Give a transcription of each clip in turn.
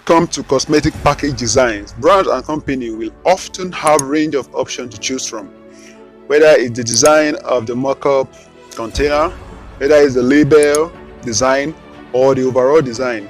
it comes to cosmetic package designs, brands and company will often have range of options to choose from, whether it's the design of the mock-up container, whether it's the label design or the overall design,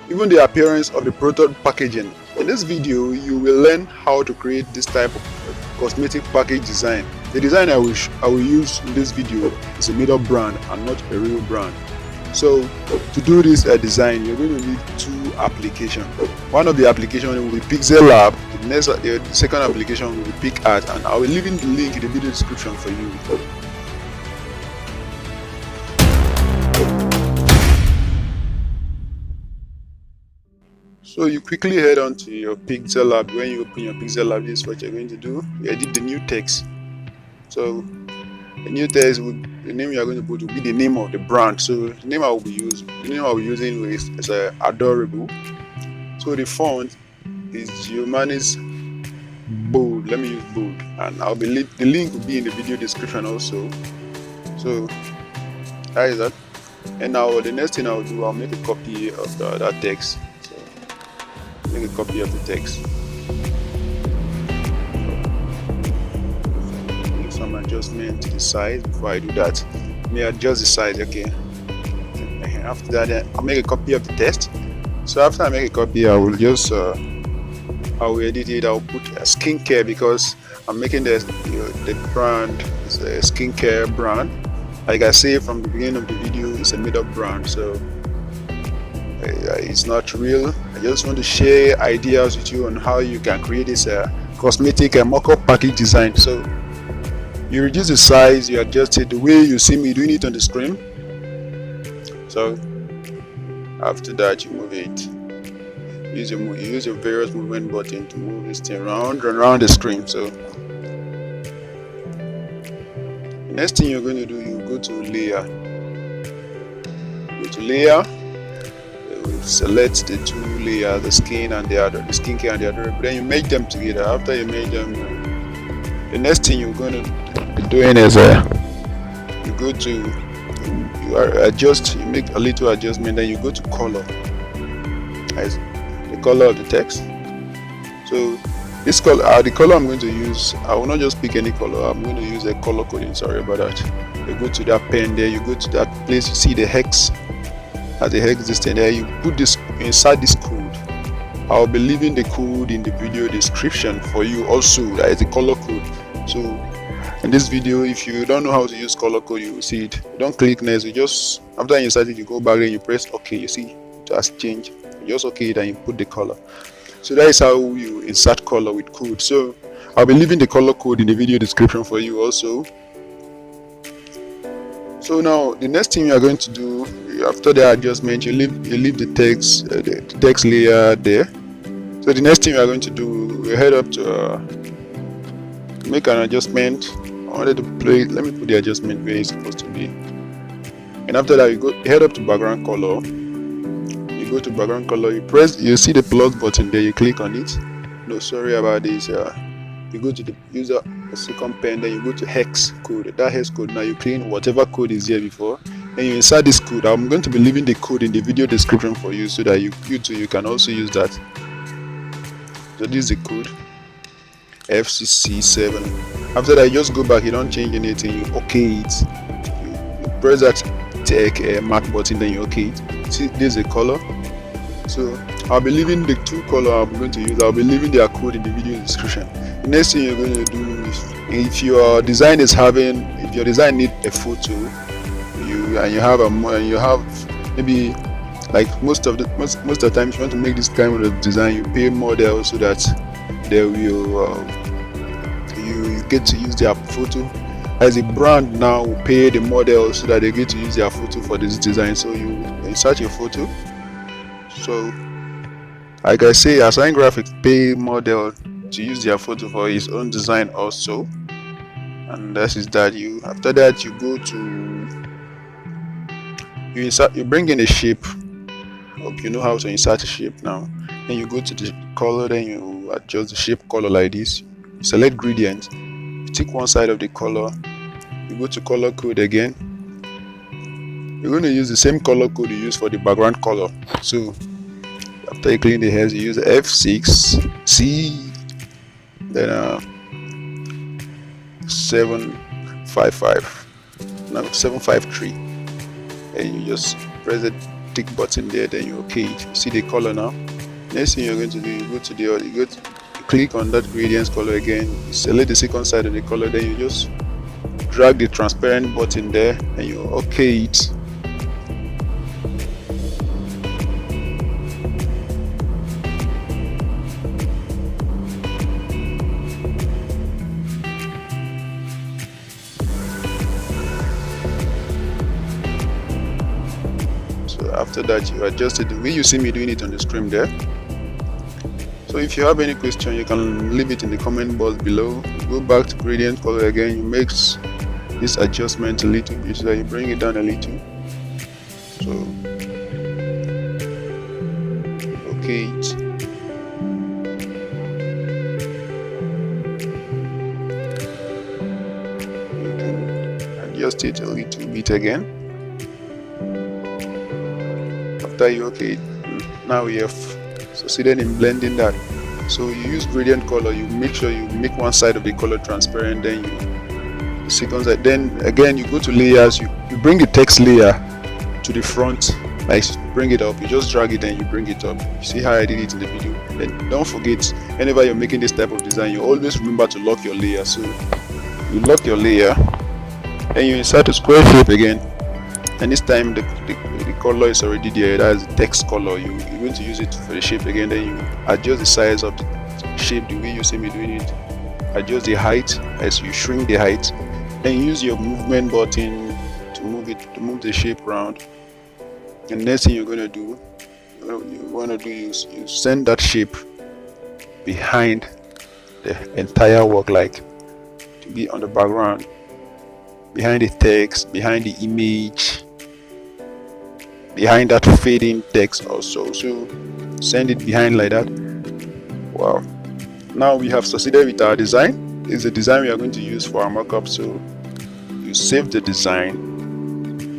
even the appearance of the product packaging. In this video, you will learn how to create this type of cosmetic package design. The design I will use in this video is a made-up brand and not a real brand. So to do this design, you're going to need two applications. One of the applications will be PixelLab. The second application will be PicArt, and I will leave in the link in the video description for you. So you quickly head on to your PixelLab. When you open your PixelLab, this is what you're going to do. You edit the new text. So the new text, the name you are going to put will be the name of the brand. So the name I will be using is Adorable. So the font is Geomanist bold. Let me use bold, and the link will be in the video description also. So that is that. And now the next thing I'll do, I'll make a copy of that text. So make a copy of the text. Make some adjustment to the size before I do that. Let me adjust the size, okay. After that, I'll make a copy of the text. So after I make a copy, I will just I will edit it. I'll put a skincare because I'm making the brand is a skincare brand. Like I say from the beginning of the video, it's a made-up brand, so it's not real. I just want to share ideas with you on how you can create this cosmetic mock-up package design. So you reduce the size, you adjust it the way you see me doing it on the screen. So after that, you move it. You use your various movement button to move this thing around and around the screen. So next thing you're going to do, you go to layer. Go to layer. Select the two layers, the skin and the other, the skincare and the other. Then you make them together. After you make them, the next thing you're going to be doing is you go to you make a little adjustment. Then you go to color. The color of the text. So this color, the color I'm going to use, I will not just pick any color. I'm going to use a color coding. Sorry about that. You go to that pen there. You go to that place. You see the hex. As the hex this thing there, you put this inside this code. I'll be leaving the code in the video description for you also. That is the color code. So in this video, if you don't know how to use color code, you will see it. You don't click next. You just, after you insert it, you go back and you press OK. You see it has changed. You just OK it and you put the color. So that is how you insert color with code. So I'll be leaving the color code in the video description for you also. So now the next thing you are going to do after the adjustment, you leave the text layer there. So the next thing you are going to do, you head up to make an adjustment. I wanted to play. Let me put the adjustment where it's supposed to be. And after that, you head up to background color. You go to background color. You see the plus button there. You click on it. No, sorry about this. You go to the user second pen, then you go to hex code. That hex code, now you clean whatever code is here before, then you insert this code. I'm going to be leaving the code in the video description for you so that you too you can also use that. So this is the code FCC7. After that, you just go back. You don't change anything. You OK it. You press that mark button, then you OK it. See, this is the color. So I'll be leaving the two color I'm going to use. I'll be leaving their code in the video description. The next thing you're going to do is, if your design needs a photo, you have maybe, like most of the time, if you want to make this kind of design, you pay models so that they will you get to use their photo. As a brand now will pay the model so that they get to use their photo for this design. So you insert your photo. So like I say, Assign Graphics pay model to use their photo for his own design also. And that is that. After that, you go to you bring in a shape. Hope you know how to insert a shape now. Then you go to the color, then you adjust the shape color like this. You select gradient, you tick one side of the color, you go to color code again. You're going to use the same color code you use for the background color. So After you clean the hairs, you use F6C, then 753, and you just press the tick button there, then you okay it. You see the color now. Next thing you're going to do, you go to click on that gradient color again, you select the second side of the color, then you just drag the transparent button there and you okay it. So after that, you adjust it the way you see me doing it on the screen there. So if you have any question, you can leave it in the comment box below. Go back to gradient color again, you make this adjustment a little bit so that you bring it down a little. So okay it. You can adjust it a little bit again. After you okay it, now we have succeeded in blending that. So you use gradient color, you make sure you make one side of the color transparent, then the second side, then again you go to layers, you bring the text layer to the front, like bring it up, you just drag it and you bring it up. You see how I did it in the video. Then don't forget, whenever you're making this type of design, you always remember to lock your layer. So you lock your layer and you insert a square shape again, and this time the color is already there, that's the text color. You're going to use it for the shape again, then you adjust the size of the shape the way you see me doing it. Adjust the height as you shrink the height, and use your movement button to move the shape around. And next thing you're going to do, you send that shape behind the entire work, like to be on the background, behind the text, behind the image, behind that fading text also. So send it behind like that. Wow, now we have succeeded with our design. It's the design we are going to use for our mockup. So you save the design.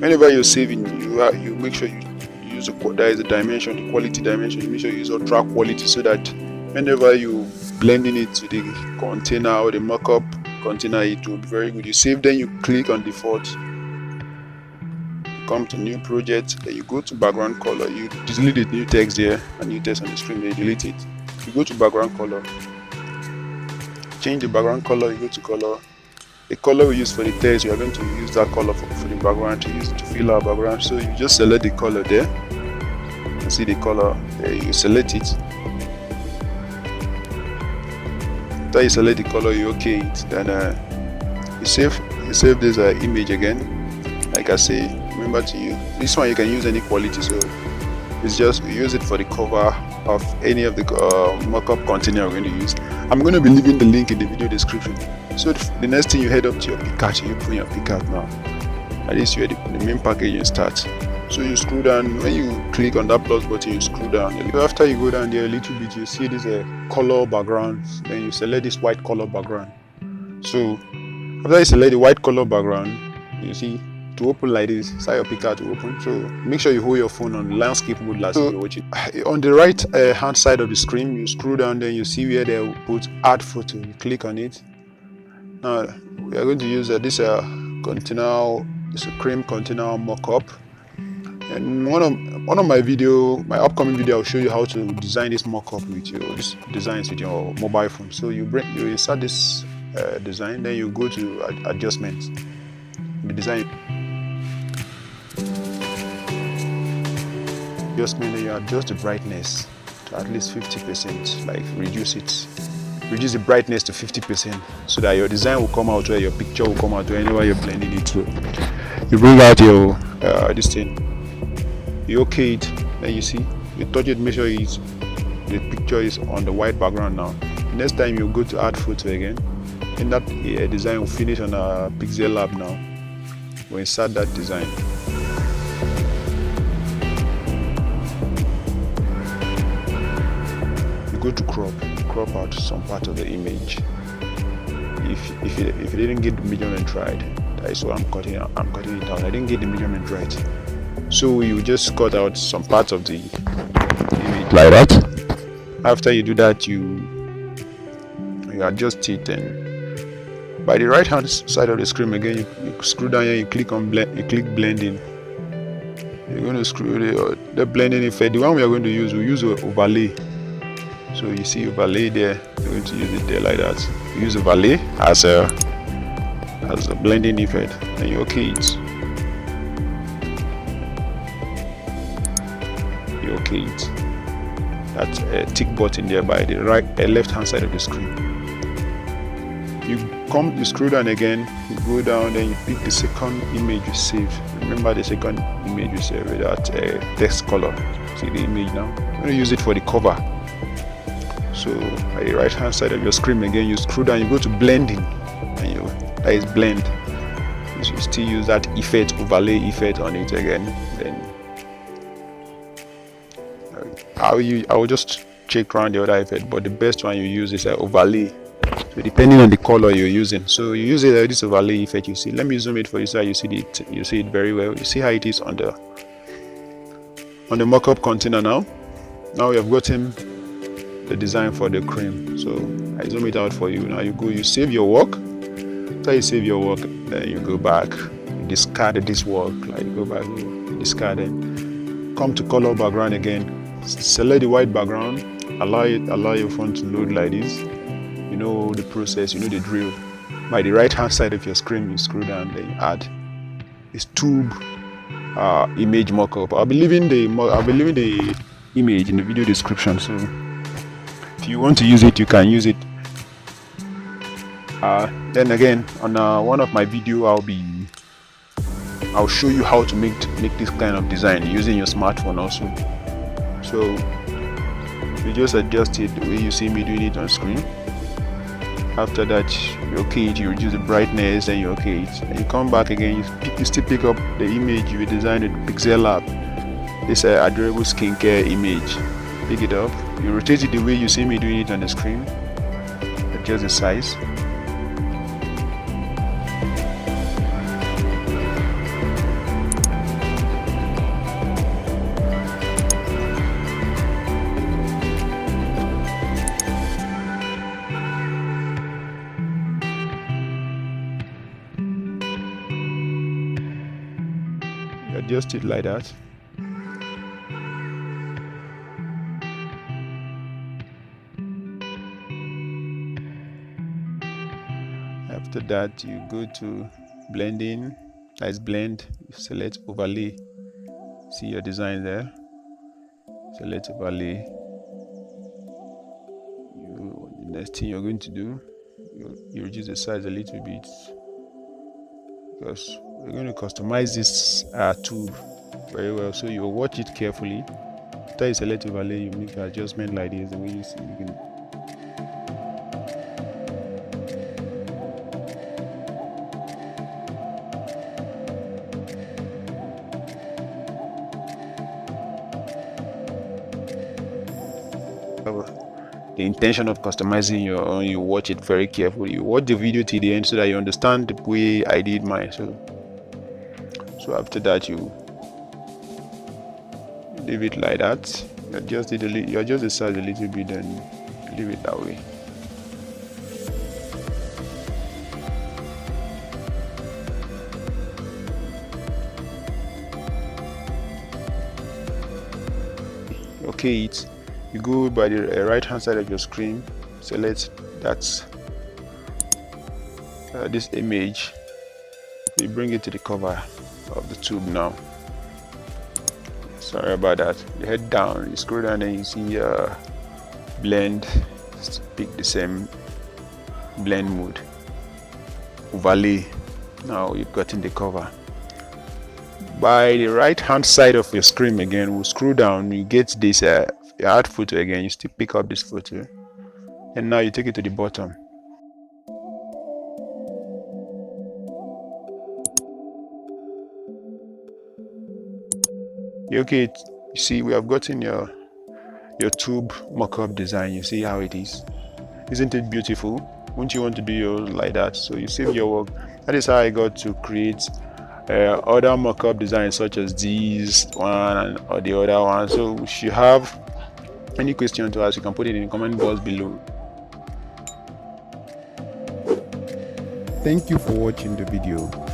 Whenever you're saving, you make sure you use there is a dimension, the quality dimension. You make sure you use ultra quality so that whenever you blending it to the container or the mockup container, it will be very good. You save, then you click on default, come to new project, then you go to background color, you delete the new text there, and new text on the screen, then you delete it. You go to background color, change the background color, you go to color. The color we use for the text, we are going to use that color for the background, to use it to fill our background. So you just select the color there, you see the color there, you select it. After you select the color, you okay it, then you save this image again. Like I say, remember to use this one, you can use any quality, so it's just use it for the cover of any of the mockup container we're going to use. I'm going to be leaving the link in the video description. So the next thing, you head up to your PicArt, you put your PicArt now. At least you're the main packaging start. So you screw down, when you click on that plus button, you screw down. After you go down there a little bit, you see this color background, then you select this white color background. So after you select the white color background, you see to open like this, start your PicArt to open. So make sure you hold your phone on landscape mode last time you watch it. On the right hand side of the screen, you screw down, then you see where they will put add photo. You click on it. Now we are going to use this container, it's a cream container mockup. And one of my upcoming video, I'll show you how to design this mockup with these designs with your mobile phone. So you insert this design, then you go to adjustments, the design adjustment, then you adjust the brightness to at least 50%, like reduce the brightness to 50%, so that your design will come out, where your picture will come out whenever you're blending it. So you bring out your this thing, you okay it, then you see, you touch it, make sure the picture is on the white background. Now next time you go to add photo again, and that design will finish on our PixelLab. Now we'll insert that design. You go to crop out some part of the image. If you didn't get the measurement right, that is why I'm cutting it out. I didn't get the measurement right, so you just cut out some part of the image. like that. After you do that, you adjust it, and by the right hand side of the screen again, you screw down here, you click on blend, you click blending. You're going to screw the blending effect. The one we are going to use, we use overlay. So you see overlay there, we're going to use it there like that. You use overlay as a blending effect, and you okay it. You okay it. That's a tick button there by the left hand side of the screen. You screw down again, you go down, then you pick the second image you saved. Remember the second image you saved with that text color. See the image now? I'm going to use it for the cover. So at the right hand side of your screen again, you screw down, you go to blending, and that is blend. You still use that effect, overlay effect on it again. Then I will just check around the other effect, but the best one you use is overlay. So depending on the color you're using, so you use it this overlay effect. You see, let me zoom it for you so you see it very well. You see how it is on the mockup container now. Now we have gotten the design for the cream. So I zoom it out for you. Now you save your work. After you save your work, then you go back, you discard this work, like you go back, you discard it, come to color background again, select the white background, allow your phone to load like this. You know the process, you know the drill. By the right hand side of your screen, you scroll down, then you add this tube image mockup. I'll be leaving the image in the video description, so if you want to use it, you can use it. Then again, on one of my video, I'll show you how to make this kind of design using your smartphone also. So you just adjust it the way you see me doing it on screen. After that, you okay it, you reduce the brightness, and you okay it, and you come back again, you still pick up the image you designed with PixelLab, this adorable skincare image. Pick it up, you rotate it the way you see me doing it on the screen, adjust the size. Adjust it like that. After that, you go to blending, that's blend, you select overlay, see your design there, select overlay. The next thing you're going to do, you reduce the size a little bit, because we're going to customize this tube very well, so you watch it carefully. After you select overlay, you make an adjustment like this, the way you see. You can the intention of customizing your own, you watch it very carefully. You watch the video till the end so that you understand the way I did mine. So after that, you leave it like that. You adjust the size a little bit, and leave it that way. Okay, you go by the right hand side of your screen, select that this image, you bring it to the cover of the tube. Now sorry about that, you head down, you scroll down, and you see blend, just pick the same blend mode, overlay. Now you've gotten the cover. By the right hand side of your screen again, we'll scroll down, you get this add photo again, you still pick up this photo, and now you take it to the bottom. Okay, you see we have gotten your tube mockup design. You see how it is, isn't it beautiful? Wouldn't you want to do yours like that? So you save your work. That is how I got to create other mockup designs such as these one or the other one. So we should have any question to ask, you can put it in the comment box below. Thank you for watching the video.